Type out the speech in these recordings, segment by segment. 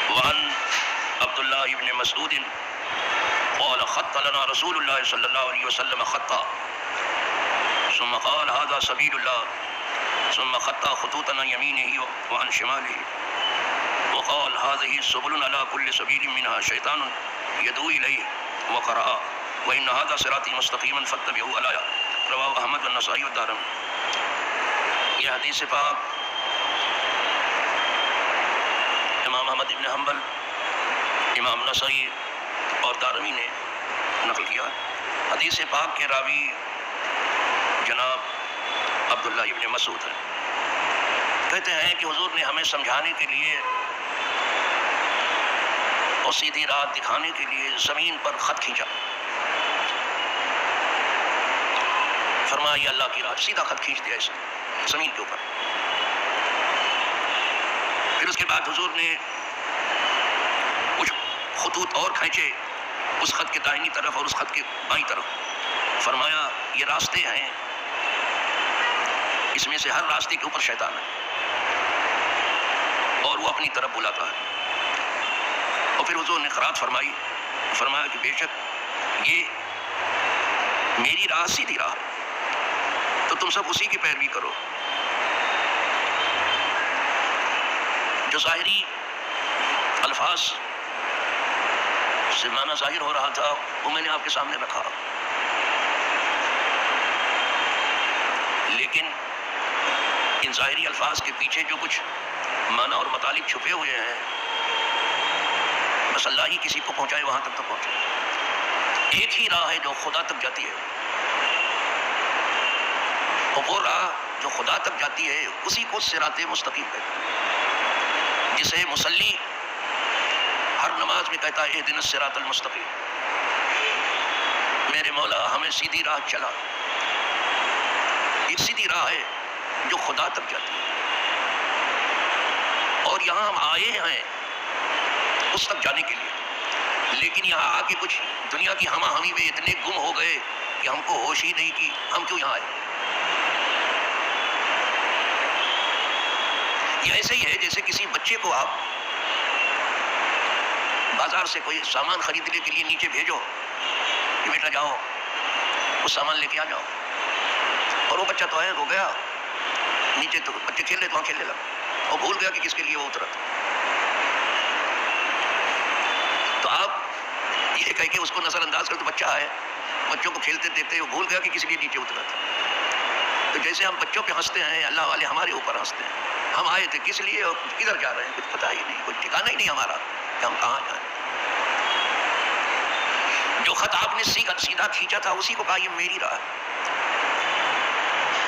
وعن عبد الله بن مسعود قال خط لنا رسول الله صلى الله عليه وسلم خطا ثم قال هذا سبيل الله ثم خط خطوطا عن يمينه وعن شماله وقال هذه سبل على كل سبيل منها شيطان يدعو إليه وقرأ وإن هذا صراطي مستقيما فاتبعوه الآية رواه احمد والنسائی والدارمی۔ یہ حدیث پاک امام احمد بن حنبل، امام نسائی اور دارمی نے نقل کیا۔ حدیث پاک کے راوی جناب عبداللہ ابن مسعود ہیں۔ کہتے ہیں کہ حضور نے ہمیں سمجھانے کے لیے اور سیدھی راہ دکھانے کے لیے زمین پر خط کھینچا، فرمایا یہ اللہ کی راہ، سیدھا خط کھینچ دیا اس زمین کے اوپر۔ پھر اس کے بعد حضور نے کچھ خطوط اور کھینچے اس خط کے دائنی طرف اور اس خط کے بائیں طرف، فرمایا یہ راستے ہیں، اس میں سے ہر راستے کے اوپر شیطان ہے اور وہ اپنی طرف بلاتا ہے۔ اور پھر حضور نے قرات فرمائی، فرمایا کہ بے شک یہ میری راہ سیدھی راہ ہے، تو تم سب اسی کی پیروی کرو۔ جو ظاہری الفاظ سے معنی ظاہر ہو رہا تھا وہ میں نے آپ کے سامنے رکھا، لیکن ان ظاہری الفاظ کے پیچھے جو کچھ معنی اور مطالب چھپے ہوئے ہیں، بس اللہ ہی کسی کو پہنچائے وہاں تک تو پہنچے۔ ایک ہی راہ ہے جو خدا تک جاتی ہے، اور وہ راہ جو خدا تک جاتی ہے اسی کو صراط مستقیم کہتے ہیں، جسے مصلی ہر نماز میں کہتا ہے اہدنا الصراط المستقیم، میرے مولا ہمیں سیدھی راہ چلا۔ ایک سیدھی راہ ہے جو خدا تک جاتی ہے، اور یہاں ہم آئے ہیں اس تک جانے کے لیے، لیکن یہاں آ کے کچھ دنیا کی ہما ہمی میں اتنے گم ہو گئے کہ ہم کو ہوش ہی نہیں کی ہم کیوں یہاں آئے۔ یہ ایسے ہی ہے جیسے کسی بچے کو آپ بازار سے کوئی سامان خریدنے کے لیے نیچے بھیجو کہ بیٹا جاؤ اس سامان لے کے آ جاؤ، اور وہ بچہ تو ہے ہو گیا نیچے، تو بچے کھیل رہے تو وہاں کھیلنے لگا اور بھول گیا کہ کس کے لیے وہ اترا تھا۔ تو آپ یہ کہہ کے اس کو نظر انداز کر، تو بچہ ہے، بچوں کو کھیلتے دیکھتے وہ بھول گیا کہ کس لیے نیچے اترا تھا۔ تو جیسے ہم بچوں پہ ہنستے ہیں، اللہ والے ہمارے اوپر ہنستے ہیں، ہم آئے تھے کس لیے اور کدھر جا رہے ہیں کچھ پتہ ہی نہیں، کچھ ٹھکانا ہی نہیں ہمارا کہ ہم کہاں جائیں۔ جو خط آپ نے سیدھا کھینچا تھا اسی کو کہا یہ میری راہ ہے۔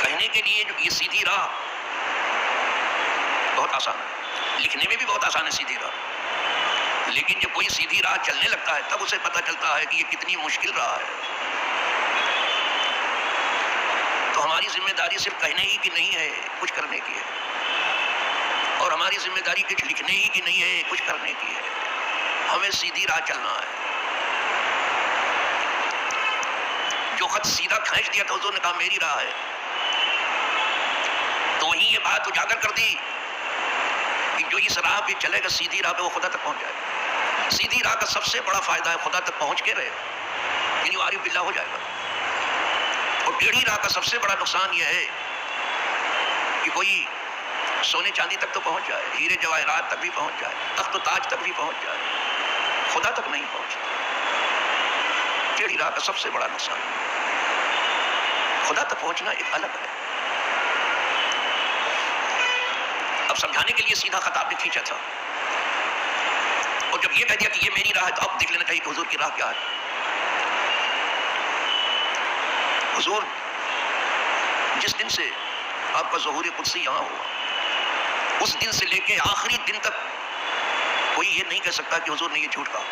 کہنے کے لیے جو یہ سیدھی راہ بہت آسان ہے، لکھنے میں بھی بہت آسان ہے سیدھی راہ، لیکن جب کوئی سیدھی راہ چلنے لگتا ہے تب اسے پتہ چلتا ہے کہ یہ کتنی مشکل راہ ہے۔ تو ہماری ذمہ داری صرف کہنے ہی کی نہیں ہے، کچھ کرنے کی ہے، اور ہماری ذمہ داری کچھ لکھنے ہی کی نہیں ہے، کچھ کرنے کی ہے۔ ہمیں سیدھی راہ چلنا ہے۔ جو خط سیدھا کھینچ دیا تھا حضور نے کہا میری راہ ہے، تو وہیں یہ بات اجاگر کر دی کہ جو اس راہ پہ چلے گا سیدھی راہ پہ وہ خدا تک پہنچ جائے گا۔ سیدھی راہ کا سب سے بڑا فائدہ ہے خدا تک پہنچ کے رہے، یعنی وہ عارف باللہ ہو جائے گا۔ اور ٹیڑھی راہ کا سب سے بڑا نقصان یہ ہے کہ کوئی سونے چاندی تک تو پہنچ جائے، ہیرے جواہرات تک بھی پہنچ جائے، تخت و تاج تک بھی پہنچ جائے، خدا تک نہیں پہنچتا۔ ٹیڑھی راہ کا سب سے بڑا نقصان ہے، خدا تک پہنچنا ایک الگ ہے۔ اب سمجھانے کے لیے سیدھا خط آپ نے کھینچا تھا، اور جب یہ کہہ دیا کہ یہ میری راہ ہے تو اب دیکھ لینا چاہیے کہ حضور کی راہ کیا ہے۔ حضور جس دن سے آپ کا ظہور قدسی یہاں ہوا اس دن سے لے کے آخری دن تک کوئی یہ نہیں کہہ سکتا کہ حضور نے یہ جھوٹ کہا،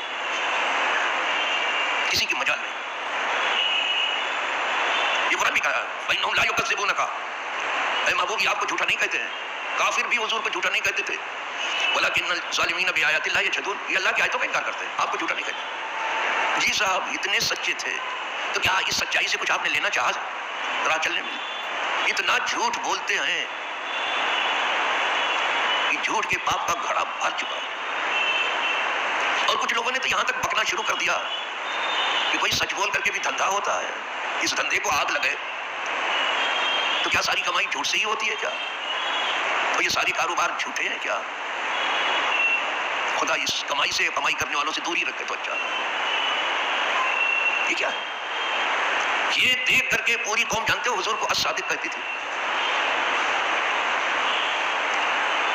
کسی کی مجال نہیں۔ یہ قرآن بھی کہا ہے فَإِنَّهُمْ لَا يُكَذِّبُونَكَ، اے محبوب یہ آپ کو جھوٹا نہیں کہتے ہیں، کافر بھی حضور کو جھوٹا نہیں کہتے تھے، وَلَكِنَّ الظَّالِمِينَ بِآيَاتِ اللَّهِ يَجْحَدُونَ، یہ اللہ کی آیتوں کا انکار کرتے ہیں، آپ کو جھوٹا نہیں کہتے۔ جی صاحب اتنے سچے تھے تو کیا اس سچائی سے کچھ آپ نے لینا چاہا راہ چلنے میں؟ اتنا جھوٹ بولتے ہیں کہ جھوٹ کے پاپ کا گھڑا بھر چکا ہے۔ یہاں تک بکنا شروع کر دیا کہ کوئی سچ بول کر کے بھی دھندا ہوتا ہے، اس دھندے کو آگ لگے تو کیا ساری کمائی جھوٹ سے ہی ہوتی ہے کیا؟ تو یہ ساری کاروبار جھوٹے ہیں کیا؟ خدا اس کمائی سے، کمائی کرنے والوں سے دور ہی رکھے تو اچھا۔ یہ کیا ہے؟ یہ دیکھ کر کے پوری قوم جانتے ہو حضور کو الصادق کہتی تھی،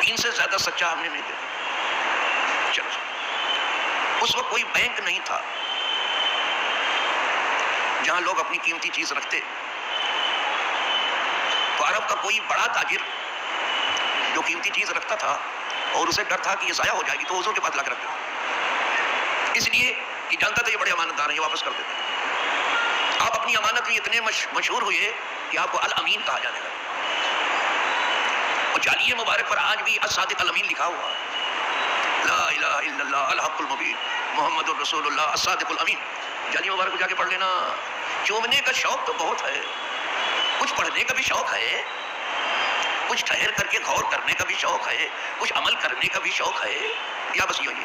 3 سے زیادہ سچا ہم نے نہیں دیکھا۔ چلو، اس وقت کوئی بینک نہیں تھا جہاں لوگ اپنی قیمتی چیز رکھتے، تو عرب کا کوئی بڑا تاجر جو قیمتی چیز رکھتا تھا اور اسے ڈر تھا کہ یہ ضائع ہو جائے گی تو حضور کے پاس لا کے رکھ دیتا، اس لیے کہ جانتا تھا یہ بڑے امانتدار ہیں، یہ واپس کر دیتے۔ آپ اپنی امانت میں اتنے مشہور ہوئے کہ آپ کو الامین کہا جانے لگا، اور جعلی مبارک پر آج بھی الصادق الامین لکھا ہوا ہے، لا الہ الا اللہ الحق المبین محمد الرسول اللہ الصادق الامین۔ جعلی مبارک کو جا کے پڑھ لینا۔ چومنے کا شوق تو بہت ہے، کچھ پڑھنے کا بھی شوق ہے، کچھ ٹھہر کر کے غور کرنے کا بھی شوق ہے، کچھ عمل کرنے کا بھی شوق ہے، یا بس یہی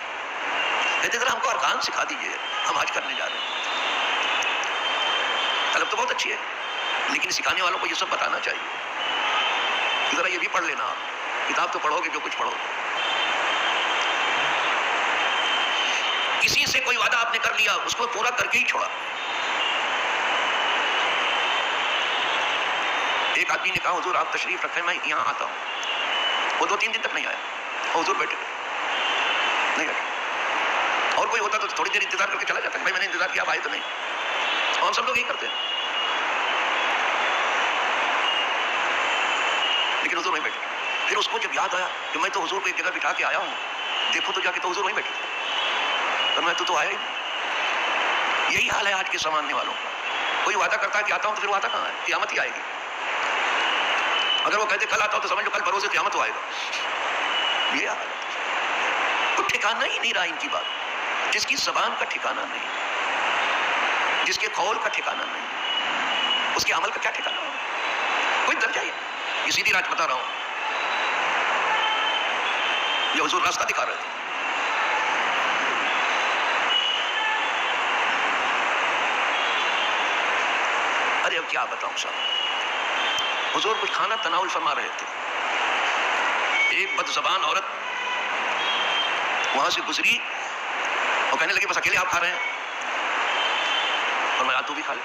کہتے ذرا ہم کو ارکان سکھا دیجئے، ہم آج کرنے جا رہے ہیں۔ طلب تو بہت اچھی ہے، لیکن سکھانے والوں کو یہ سب بتانا چاہیے، ذرا یہ بھی پڑھ لینا، کتاب تو پڑھو گے جو کچھ پڑھو گے۔ کسی سے کوئی وعدہ آپ نے کر لیا، اس کو پورا کر کے ہی چھوڑا۔ ایک آدمی نے کہا حضور آپ تشریف رکھیں میں یہاں آتا ہوں، وہ 2-3 دن تک نہیں آیا، حضور بیٹھے نہیں آئے، اور کوئی ہوتا تو تھوڑی دیر انتظار کر کے چلا جاتا ہے، بھائی میں نے انتظار کیا آپ آئے تو نہیں، اور ہم سب لوگ یہی کرتے ہیں، لیکن حضور وہیں بیٹھے۔ پھر اس کو جب یاد آیا کہ میں تو حضور کو ایک جگہ بٹھا کے آیا ہوں، دیکھو تو جا کے تو حضور وہیں بیٹھے، اور میں تو آیا ہی نہیں۔ یہی حال ہے آج کے سمجھنے والوں کا، کوئی وعدہ کرتا ہے کہ آتا ہوں تو پھر وعدہ کہاں ہے؟ قیامت ہی آئے گی۔ اگر وہ کہتے کل آتا ہوں تو سمجھ لو کل بروز قیامت ہو آئے گا۔ یہ حال ہے، تو ٹھکانہ ہی نہیں رہا ان کی بات، جس کی زبان کا ٹھکانہ نہیں، جس کے قول کا ٹھکانہ نہیں، اس کے عمل کا کیا ٹھکانہ ہو؟ کوئی درجہ ہی نہیں۔ یہ سیدھی رات بتا رہا ہوں، یہ حضور راستہ دکھا رہے تھے۔ ارے اب کیا بتاؤں صاحب، حضور کچھ کھانا تناول فرما رہے تھے، ایک بد زبان عورت وہاں سے گزری اور کہنے لگی بس اکیلے آپ کھا رہے ہیں، اور میں تو بھی کھا لیں۔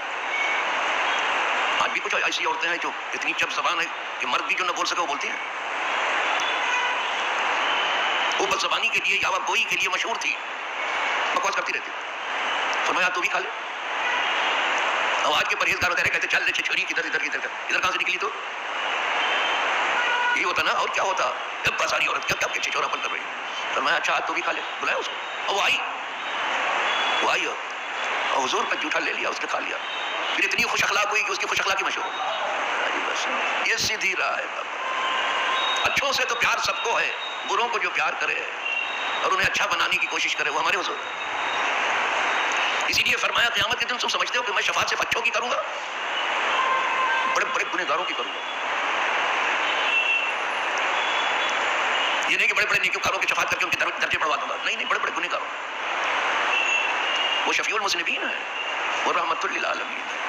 آج بھی کچھ ایسی عورتیں ہیں جو اتنی چپ زبان ہے کہ مرد بھی جو نہ بول سکے وہ بولتی ہیں، وہ بد زبانی کے لیے یا گوئی کے لیے مشہور تھی، بکواس کرتی رہتی، فرمایا تو بھی کھا لے۔ اور آج کے پرہیزگار ہوتے کہتے چل رہے چھری کدھر ادھر ادھر ادھر کہاں سے نکلی؟ تو یہی ہوتا نا، اور کیا ہوتا؟ جب ساری عورت کب کے چھچورا پن کر رہی ہے، فرمایا اچھا تو بھی کھا لے، بلایا اس کو، اور وہ آئی اور حضور کا جھوٹا لے لیا، اس نے کھا لیا، پھر اتنی خوش اخلاق ہوئی کہ اس کی خوش اخلاقی مشہور ہو۔ یہ سیدھی راہ ہے بابا، اچھوں سے تو پیار سب کو ہے، بروں کو جو پیار کرے اور انہیں اچھا بنانے کی کوشش کرے وہ ہمارے حضور ہے۔ اسی لیے فرمایا قیامت کے دن تم سمجھتے ہو کہ میں شفاعت صرف اچھوں کی کروں گا؟ بڑے بڑے گنہگاروں کی کروں گا۔ یہ نہیں کہ بڑے بڑے نیکوکاروں کی شفاعت کر کے ان کے درجے بڑھوا دوں گا، نہیں نہیں، بڑے بڑے گنہگاروں، وہ شفیع المذنبین ہے، وہ رحمت للعالمین ہے،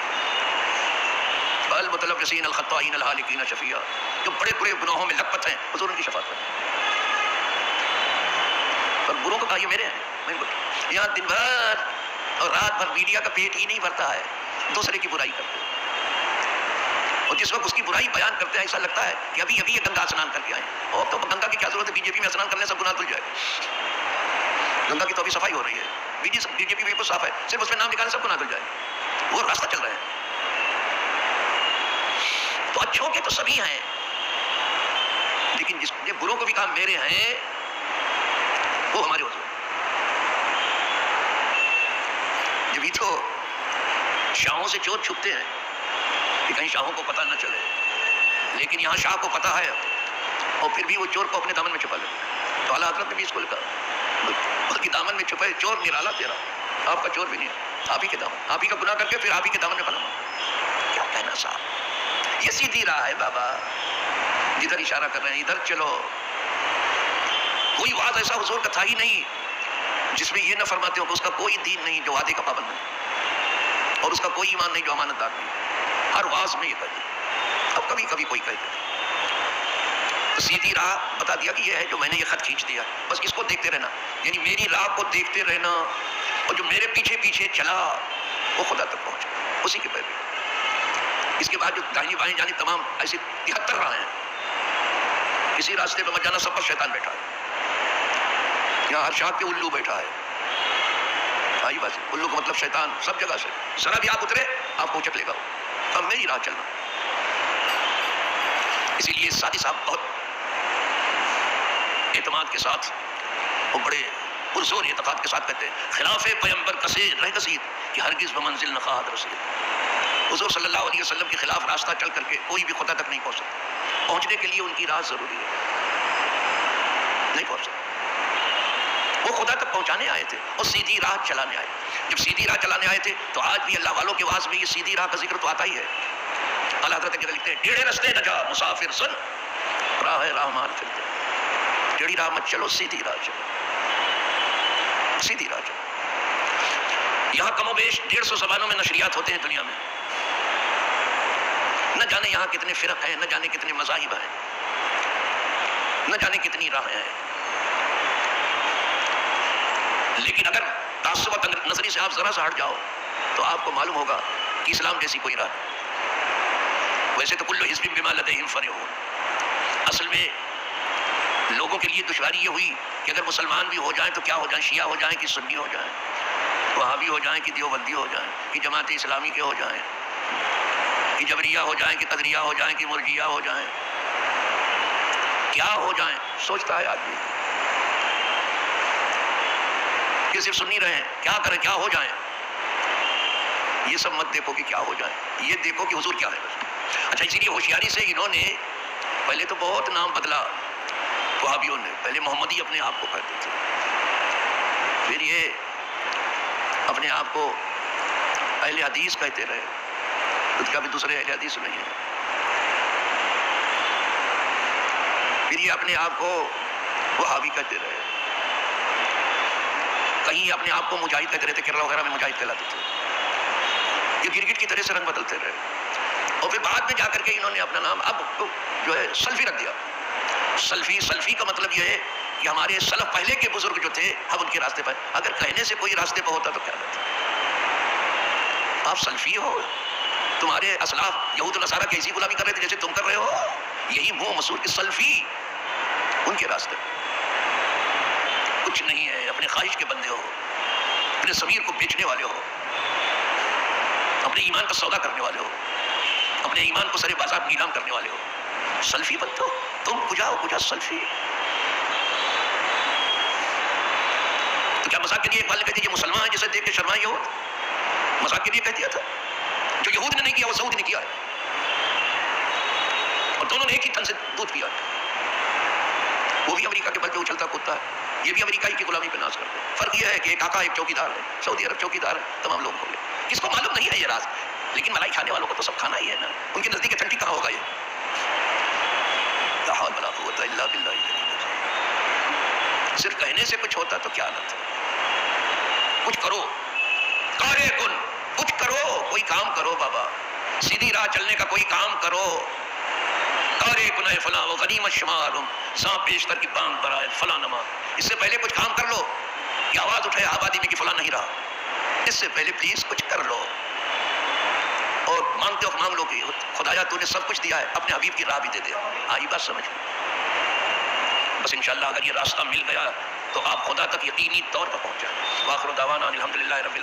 المتلبسین الخطائین الہالکین شفیع، جو بڑے بڑے گناہوں میں لپت ہیں حضور ان کی شفاعت کریں۔ اور بروں کو کہا یہ میرے ہیں، میں یہاں دن بھر اور رات بھر میڈیا کا پیٹ ہی نہیں بھرتا ہے، دوسرے کی برائی کرتے ہیں، اور جس وقت اس کی برائی بیان کرتے ہیں ایسا لگتا ہے کہ ابھی ابھی یہ گنگا اسنان کر کے آئے ہیں، اور تو گنگا کی کیا ضرورت ہے؟ بی جے پی میں اسنان کرنے سے گناہ دھل جائے گا، گنگا کی تو ابھی صفائی ہو رہی ہے، بی جے پی بالکل صاف ہے، صرف اس میں نام نکالنے سے گناہ دھل جائے گا، وہ راستہ چل رہے ہیں۔ تو اچھوں کے تو سبھی ہیں، لیکن جس نے بروں کو بھی کہا میرے ہیں وہ ہمارے حضور۔ جبھی تو شاہوں سے چور چھپتے ہیں کہ کہیں شاہوں کو پتہ نہ چلے، لیکن یہاں شاہ کو پتہ ہے اور پھر بھی وہ چور کو اپنے دامن میں چھپا لیتے۔ تو اعلیٰ حضرت نے بھی اس کو لکھا، اس کی دامن میں چھپے چور نرالا تیرا، آپ کا چور بھی نہیں ہے، آپ ہی کے دامن، آپ ہی کا گناہ کر کے پھر آپ ہی کے دامن میں پناہ۔ کیا کہنا صاحب، یہ سیدھی راہ ہے بابا، جدھر اشارہ کر رہے ہیں ادھر چلو۔ کوئی وعد ایسا حضور کا تھا ہی نہیں جس میں یہ نہ فرماتے ہو کہ اس کا کوئی دین نہیں جو وعدے کا پابند نہیں، اور اس کا کوئی ایمان نہیں جو امانت دار نہیں. ہر واز میں یہ کہتے ہیں. اب کبھی کبھی کوئی کہتے ہیں تو سیدھی راہ بتا دیا کہ یہ ہے جو میں نے یہ خط کھینچ دیا، بس اس کو دیکھتے رہنا، یعنی میری راہ کو دیکھتے رہنا، اور جو میرے پیچھے پیچھے چلا وہ خدا تک پہنچا، اسی کے پیروی. اس کے بعد جو دائیں بائیں جانی تمام ایسے 73 راہیں ہیں، اسی راستے پہ مت جانا، سب پر شیطان بیٹھا ہے. یہاں ہر شاخ پہ الو بیٹھا ہے. آئی بات، الو کا مطلب شیطان سب جگہ سے، ذرا بھی آپ اترے آپ کو اچک لے گا. اب میری راہ چلنا. اسی لیے سادی صاحب بہت اعتماد کے ساتھ اور بڑے پرزور اعتقاد کے ساتھ کہتے ہیں خلاف پیمبر کثیر رہ کثیر کہ ہرگز بمنزل نخواہد رسید. حضور صلی اللہ علیہ وسلم کے خلاف راستہ چل کر کے کوئی بھی خدا تک نہیں پہنچ سکتا. پہنچنے کے لیے ان کی راہ ضروری ہے، نہیں پہنچ سکتا. وہ خدا تک پہنچانے آئے تھے اور سیدھی راہ چلانے آئے. جب سیدھی راہ چلانے آئے تھے تو آج بھی اللہ والوں کے واز میں یہ سیدھی راہ کا ذکر تو آتا ہی ہے. اللہ حضرت کے لکھتے ہیں ٹیڑھے رستے نہ جا مسافر سن، راہ رحمان چلتے. ٹیڑھی راہ مت چلو، سیدھی راہ چلو، سیدھی راہ چلو. یہاں کم و بیش 150 زبانوں میں نشریات ہوتے ہیں دنیا میں. نہ جانے یہاں کتنے فرق ہیں، نہ جانے کتنے مذاہب ہیں، نہ جانے کتنی راہیں ہیں. لیکن اگر تعصب و نظری سے آپ ذرا سا ہٹ جاؤ تو آپ کو معلوم ہوگا کہ اسلام جیسی کوئی راہ نہیں. ویسے تو کل حزب بما لدیہم فرحون. اصل میں لوگوں کے لیے دشواری یہ ہوئی کہ اگر مسلمان بھی ہو جائیں تو کیا ہو جائیں، شیعہ ہو جائیں کہ سنی ہو جائیں، وہابی ہو جائیں کہ دیوبندی ہو جائیں کہ جماعت اسلامی کے ہو جائیں، کہ جبریہ ہو جائیں کہ قدریہ ہو جائیں کہ مرجیہ ہو جائیں، کیا ہو جائیں. سوچتا ہے آدمی کہ صرف سنی رہیں، کیا کریں، کیا ہو جائیں. یہ سب مت دیکھو کہ کیا ہو جائیں، یہ دیکھو کہ حضور کیا ہے بس. اچھا اسی لیے ہوشیاری سے انہوں نے پہلے تو بہت نام بدلا. وہابیوں نے پہلے محمدی اپنے آپ کو کہتے تھے، پھر یہ اپنے آپ کو اہل حدیث کہتے رہے. خود کا بھی دوسرے اہل حدیث نہیں ہے. پھر یہ اپنے آپ کو وہابی کہتے رہے. کہیں اپنے آپ کو مجاہد کہتے رہتے، کیرلا وغیرہ میں مجاہد کہلاتے تھے. یہ گرگٹ کی طرح سے رنگ بدلتے رہے. اور پھر بعد میں جا کر کے انہوں نے اپنا نام اب جو ہے سلفی رکھ دیا. سلفی کا مطلب یہ ہے کہ ہمارے سلف پہلے کے بزرگ جو تھے ہم ان کے راستے پر. اگر کہنے سے کوئی راستے پر ہوتا تو کیا ہوتا؟ آپ سلفی ہو، تمہارے اسلاف یہود و نصارہ کیسی غلامی کر رہے تھے جیسے تم کر رہے ہو. یہی منہ مسعود کے سلفی ان کے راستے پر. کچھ نہیں ہے، اپنے خواہش کے بندے ہو، اپنے ضمیر کو بیچنے والے ہو، اپنے ایمان کا سودا کرنے والے ہو، اپنے ایمان کو سرے بازار نیلام کرنے والے ہو. سلفی بنتے ہو تم. کجا سلفی. تو کیا مذاق کے لیے اقبال نے کہہ دیا مسلمان ہے جسے دیکھ کے شرمائے یہود؟ مذاق کے لیے کہہ دیا تھا. جو یہود نے نہیں کیا وہ سعود نے کیا ہے، اور دونوں نے ایک ہی تھن سے دودھ پیا. وہ بھی امریکہ کے بل پہ اچھلتا کودتا ہے، یہ بھی امریکائی کی غلامی پہ ناز کرتے ہیں. فرق یہ ہے کہ ایک آقا ایک چوکیدار ہے. سعودی عرب چوکیدار ہے تمام لوگوں کو. کس کو معلوم نہیں ہے یہ راز، لیکن ملائی کھانے والوں کو تو سب کھانا ہی ہے نا. ان کے نزدیک ٹھنڈی کہاں ہوگا یہ. لا حول ولا قوت الا باللہ. صرف کہنے سے کچھ ہوتا تو کیا حالت ہے. کچھ کرو، کارے کن، کچھ کرو، کوئی کام کرو بابا. سیدھی راہ چلنے کا کوئی کام کرو. کارے کن ہے فلاں و غنیمت شمار سانپ پیشتر کی بانگ برائے فلاں نما. اس سے پہلے کچھ کام کر لو کہ آواز اٹھے آبادی میں کہ فلاں نہیں رہا. اس سے پہلے پلیز کچھ کر لو. اور مانگتے ہو مانگ لو کہ خدایا تو نے سب کچھ دیا ہے، اپنے حبیب کی راہ بھی دے دے. آئی بات سمجھ میں؟ بس انشاءاللہ اگر یہ راستہ مل گیا تو آپ خدا تک یقینی طور پر پہنچ جائیں. وآخر دعوانا الحمدللہ رب العالمین.